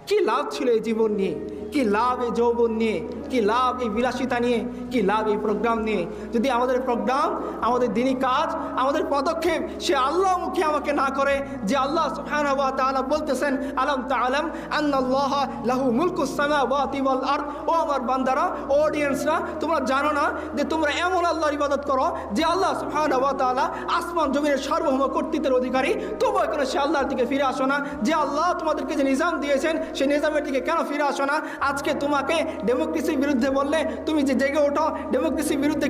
কি লাভ ছিল এই জীবন নিয়ে, কি লাভ এই যৌবন নিয়ে, কি লাভ এই বিলাসিতা নিয়ে, কি লাভ এই প্রোগ্রাম নিয়ে, যদি আমাদের প্রোগ্রাম, আমাদের দিনই কাজ, আমাদের পদক্ষেপ সে আল্লাহমুখী আমাকে না করে। যে আল্লাহ সুবহানাহু ওয়া তাআলা বলতেছেন, আলাম তাআলাম আন্নাল্লাহা লাহু মুলকুস সামাওয়াতি ওয়াল আরদ। ও আমার বান্দারা, অডিয়েন্সরা, তোমরা জানো না যে তোমরা এমন আল্লাহর ইবাদত করো যে আল্লাহ সুবহানাহু ওয়া তাআলা আসমান জমিনের সার্বভৌম কর্তৃত্বের অধিকারী, তবুও কেন সে আল্লাহর দিকে ফিরে আসো না? যে আল্লাহ তোমাদেরকে যে নিজাম দিয়েছেন সেই নিজামের দিকে কেন ফিরে আসো না? আজকে তোমাকে ডেমোক্রেসির বিরুদ্ধে বললে তুমি যে জেগে ওঠো, ডেমোক্রেসির বিরুদ্ধে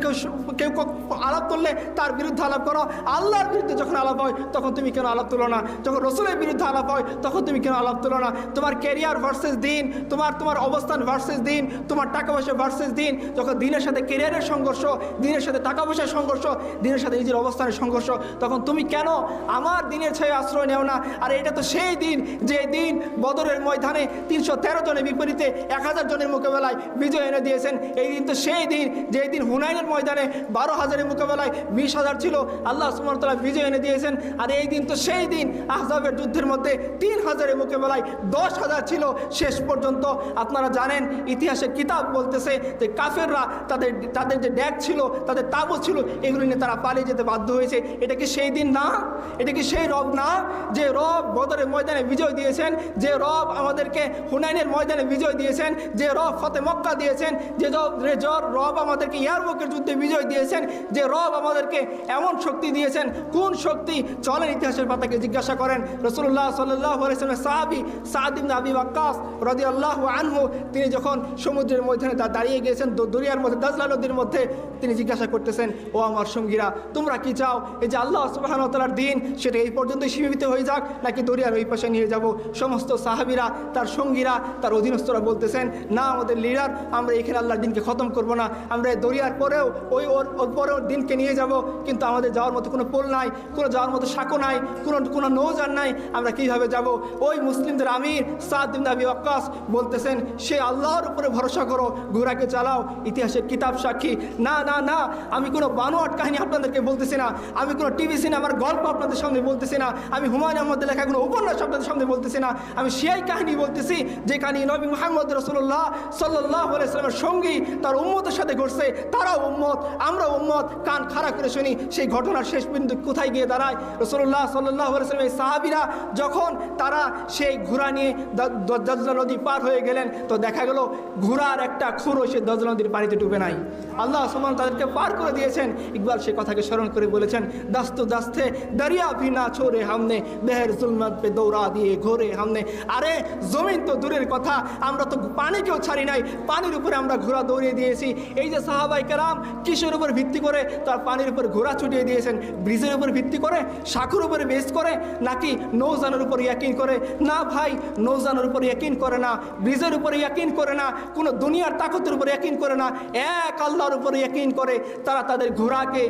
কেউ আলাপ তুললে তার বিরুদ্ধে আলাপ করো। আল্লাহর বিরুদ্ধে যখন আলাপ হয় তখন তুমি কেন আলাপ তুলো না? যখন রসুলের বিরুদ্ধে আলাপ হয় তখন তুমি কেন আলাপ তুলো না? তোমার ক্যারিয়ার ভার্সেস দিন, তোমার অবস্থান ভার্সেস দিন, তোমার টাকা পয়সা ভার্সেস দিন, যখন দিনের সাথে ক্যারিয়ারের সংঘর্ষ, দিনের সাথে টাকা পয়সার সংঘর্ষ, দিনের সাথে নিজের অবস্থানের সংঘর্ষ, তখন তুমি কেন আমার দিনের ছায় আশ্রয় নেও না? আর এটা তো সেই দিন যে দিন বদরের ময়দানে 313 জনের বিপরীতে 1000 জনের মোকাবেলায় বিজয় এনে দিয়েছেন। এই দিন তো সেই দিন যে দিন হুনাইনের ময়দানে 12,000-এর মোকাবেলায় 20,000 ছিল, আল্লাহ সুবহানাহু ওয়া তাআলা বিজয় এনে দিয়েছেন। আর এই দিন তো সেই দিন আহজাবের যুদ্ধের মধ্যে 3,000-এর মোকাবেলায় 10,000 ছিল শেষ পর্যন্ত। আপনারা জানেন, ইতিহাসের কিতাব বলতেছে যে কাফেররা তাদের যে ড্যাগ ছিল, তাদের তাবুত ছিল, এগুলো নিয়ে তারা পালিয়ে যেতে বাধ্য হয়েছে। এটা কি সেই দিন না? এটা কি সেই রব না যে রব বদরের ময়দানে বিজয় দিয়েছেন, যে রব আমাদেরকে হুনাইনের ময়দানে বিজয় দিয়েছেন, যে রব ফতে মক্কা দিয়েছেন, যে রব আমাদেরকে ইয়ারমুকের যুদ্ধে বিজয় দিয়েছেন, যে রব আমাদেরকে এমন শক্তি দিয়েছেন? কোন শক্তি? চলেন ইতিহাসের পাতাকে জিজ্ঞাসা করেন। রাসূলুল্লাহ সাল্লাল্লাহু আলাইহি ওয়াসাল্লামের সাহাবী সাদ ইবনে আবি ওয়াক্কাস রাদিয়াল্লাহু আনহু, তিনি যখন সমুদ্রের মধ্যে দাঁড়িয়ে গিয়েছেন, দরিয়ার মধ্যে, দাজলা নদীর মধ্যে, তিনি জিজ্ঞাসা করতেছেন, ও আমার সঙ্গীরা, তোমরা কি চাও? এই যে আল্লাহ সুবহানাহু ওয়া তাআলার দিন সেটা এই পর্যন্তই সীমিত হয়ে যাক, নাকি দরিয়ার ওই পাশে নিয়ে যাব? সমস্ত সাহাবীরা, তার সঙ্গীরা, তার অধীনস্থরা বলতেছেন, না আমাদের লিডার, আমরা এখানে আল্লাহর দিনকে খতম করব না, আমরা দরিয়ার পরেও ওর পরেও দিনকে নিয়ে যাব, কিন্তু আমাদের যাওয়ার মতো কোনো পোল নাই, কোনো যাওয়ার মতো সাঁকো নাই, কোনো নৌযান নাই, আমরা কীভাবে যাব? ওই মুসলিমদের আমির সাদ ইবনে আবি ওয়াক্কাস বলতেছেন, সে আল্লাহর উপরে ভরসা করো, ঘোড়াকে চালাও। ইতিহাসের কিতাব সাক্ষী। না না না, আমি কোনো বানোয়াট কাহিনী আপনাদেরকে বলতেছি না, আমি কোনো টিভি সিনেমার গল্প আপনাদের সামনে বলতেছি না, আমি হুমায়ুন আহমদের লেখা কোনো উপন্যাস আপনাদের সামনে বলতেছি না, আমি সেই কাহিনী বলতেছি যে কাহিনী নবী মুহাম্মদ রাসূলুল্লাহ সাল্লাল্লাহু আলাইহি ওয়াসাল্লামের সঙ্গী তার উম্মতের সাথে ঘটছে। তারাও উম্মত, আমরা উম্মত, কান খাড়া করে শুনি সেই ঘটনার শেষ বিন্দু কোথায় গিয়ে দাঁড়ায়। রাসূলুল্লাহ সাল্লাল্লাহু আলাইহি ওয়াসাল্লামের সাহাবীরা যখন তারা সেই ঘোড়া নিয়ে দাজলা নদী পার হয়ে গেলেন, তো দেখা গেল ঘোড়ার একটা খুরও সে দাজলা নদীর পানিতে ডুবে নাই। আল্লাহ সুবহানাহু তাদেরকে পার করে দিয়েছেন। ইকবাল সে কথাকে স্মরণ করে বলেছেন, দাস্তো দাস্তে দরিয়া ভি না ছোড়ে হামনে, বেহের জুলমত পে দৌড়া দিয়ে ঘোরে হামনে। আরে জমিন তো দূরের কথা, আমরা তো পানিকেও ছাড়ি নাই, পানির উপরে আমরা ঘোড়া দৌড়িয়ে দিয়েছি। এই যে সাহাবাই কেরাম কিসের উপর ভিত্তি করে তার পানির উপর ঘোড়া ছুটিয়ে দিয়েছেন? ব্রিজের উপর ভিত্তি করে, শাখুর উপরে বেস করে, নাকি নৌজানের উপর ইয়াকিন করে? না ভাই, নৌজানের উপর ইয়াকিন করে না, ব্রিজের উপরে ইয়াকিন করে না, কোনো দুনিয়ার তাকতের উপর ইয়াকিন করে না, এক আল্লাহর উপর ইয়াকিন করে তারা তাদের ঘোড়াকে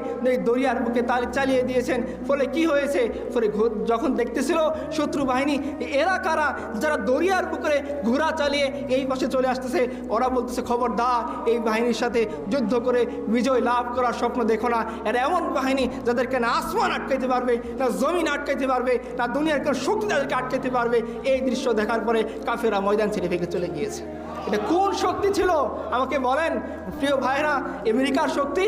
দরিয়ার বুকে চালিয়ে দিয়েছেন। ফলে কি হয়েছে? ফলে যখন দেখতেছিল শত্রু বাহিনী, এরা কারা যারা দরিয়ার বুকে ঘোড়া চালিয়ে এই পাশে চলে আসতেছে, ওরা বলতেছে, খবরদার এই বাহিনীর সাথে যুদ্ধ করে বিজয় লাভ করার স্বপ্ন দেখো না। এরা এমন বাহিনী যাদেরকে না আসমান আটকাইতে পারবে, না জমিন আটকাইতে পারবে, না দুনিয়ার কোনো শক্তি তাদেরকে আটকাইতে পারবে। এই দৃশ্য দেখার পরে কাফেররা ময়দান ছেড়ে ফেঁকে চলে গিয়েছে। এটা কোন শক্তি ছিল আমাকে বলেন প্রিয় ভাইরা? আমেরিকার শক্তি?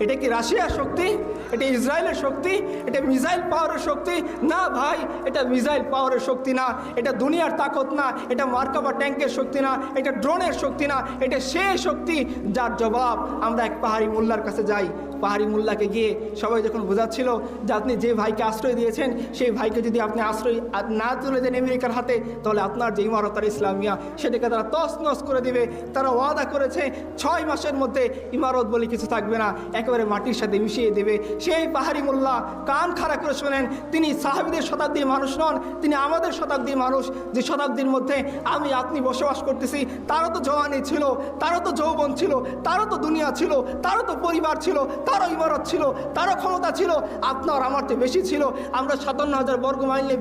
এটা কি রাশিয়ার শক্তি? এটা ইসরায়েলের শক্তি? এটা মিসাইল পাওয়ারের শক্তি? না ভাই, এটা মিসাইল পাওয়ারের শক্তি না, এটা দুনিয়ার তাকত না, এটা মার্কাবা ট্যাঙ্কের শক্তি না, এটা ড্রোনের শক্তি না, এটা সেই শক্তি যার জবাব আমরা এক পাহাড়ি মোল্লার কাছে যাই। পাহাড়ি মোল্লাকে গিয়ে সবাই যখন বোঝাচ্ছিল যে আপনি যে ভাইকে আশ্রয় দিয়েছেন সেই ভাইকে যদি আপনি আশ্রয় না তুলে দেন আমেরিকার হাতে, তাহলে আপনার যে ইমারত আর ইসলামিয়া সেটাকে তারা তছনছ করে দিবে। তারা ওয়াদা করেছে 6 মাসের মধ্যে ইমারত বলে কিছু থাকবে না, একেবারে মাটির সাথে মিশিয়ে দেবে। সেই পাহাড়ি মোল্লা কান খাড়া করে শোনেন, তিনি সাহাবীদের শতাব্দীর মানুষ নন, তিনি আমাদের শতাব্দীর মানুষ। যে শতাব্দীর মধ্যে আমি আপনি বসবাস করতেছি, তারও তো জওয়ানি ছিল, তারও তো যৌবন ছিল, তারও তো দুনিয়া ছিল, তারও তো পরিবার ছিল, তারও ইমারত ছিল, তারও ক্ষমতা ছিল, আপনার আমার তো বেশি ছিল। আমরা 57,000 বর্গ মাইলে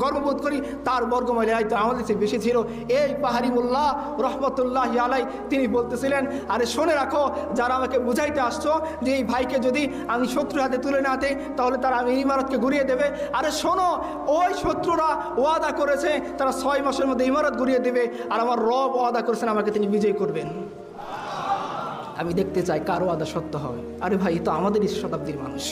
গর্ববোধ করি, তার বর্গ মাইলে হয়তো আমাদের চেয়ে বেশি ছিল। এই পাহাড়ি মোল্লা রহমতুল্লাহ আলাই তিনি বলতেছিলেন, আরে শুনে রাখো, যারা আমাকে বুঝাইতে আসছো যে এই ভাইকে যদি আমি শত্রুর হাতে তুলে না দিই তাহলে তারা আমি ইমারতকে ঘুরিয়ে দেবে, আরে শোনো, ওই শত্রুরা ওয়াদা করেছে তারা 6 মাসের মধ্যে ইমারত ঘুরিয়ে দেবে, আর আমার রব ওয়াদা করেছেন আমাকে তিনি বিজয় করবেন। আমি দেখতে চাই কার ওয়াদা সত্য হবে। আরে ভাই, তো আমাদেরই শতাব্দীর মানুষ।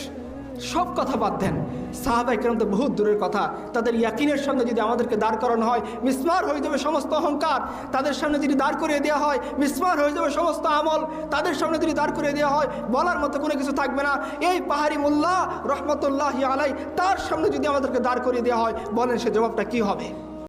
সব কথা বাদ দেন, সাহাবায়ে কেরাম তো বহুত দূরের কথা, তাদের ইয়াকিনের সামনে যদি আমাদেরকে দাঁড় করানো হয় মিসমার হয়ে যাবে সমস্ত অহংকার। তাদের সামনে যদি দাঁড় করিয়ে দেওয়া হয় মিসমার হয়ে যাবে সমস্ত আমল। তাদের সামনে যদি দাঁড় করিয়ে দেওয়া হয় বলার মতো কোনো কিছু থাকবে না। এই পাহাড়ি মোল্লা রহমতুল্লাহ আলাই, তার সামনে যদি আমাদেরকে দাঁড় করিয়ে দেওয়া হয়, বলেন সে জবাবটা কি হবে?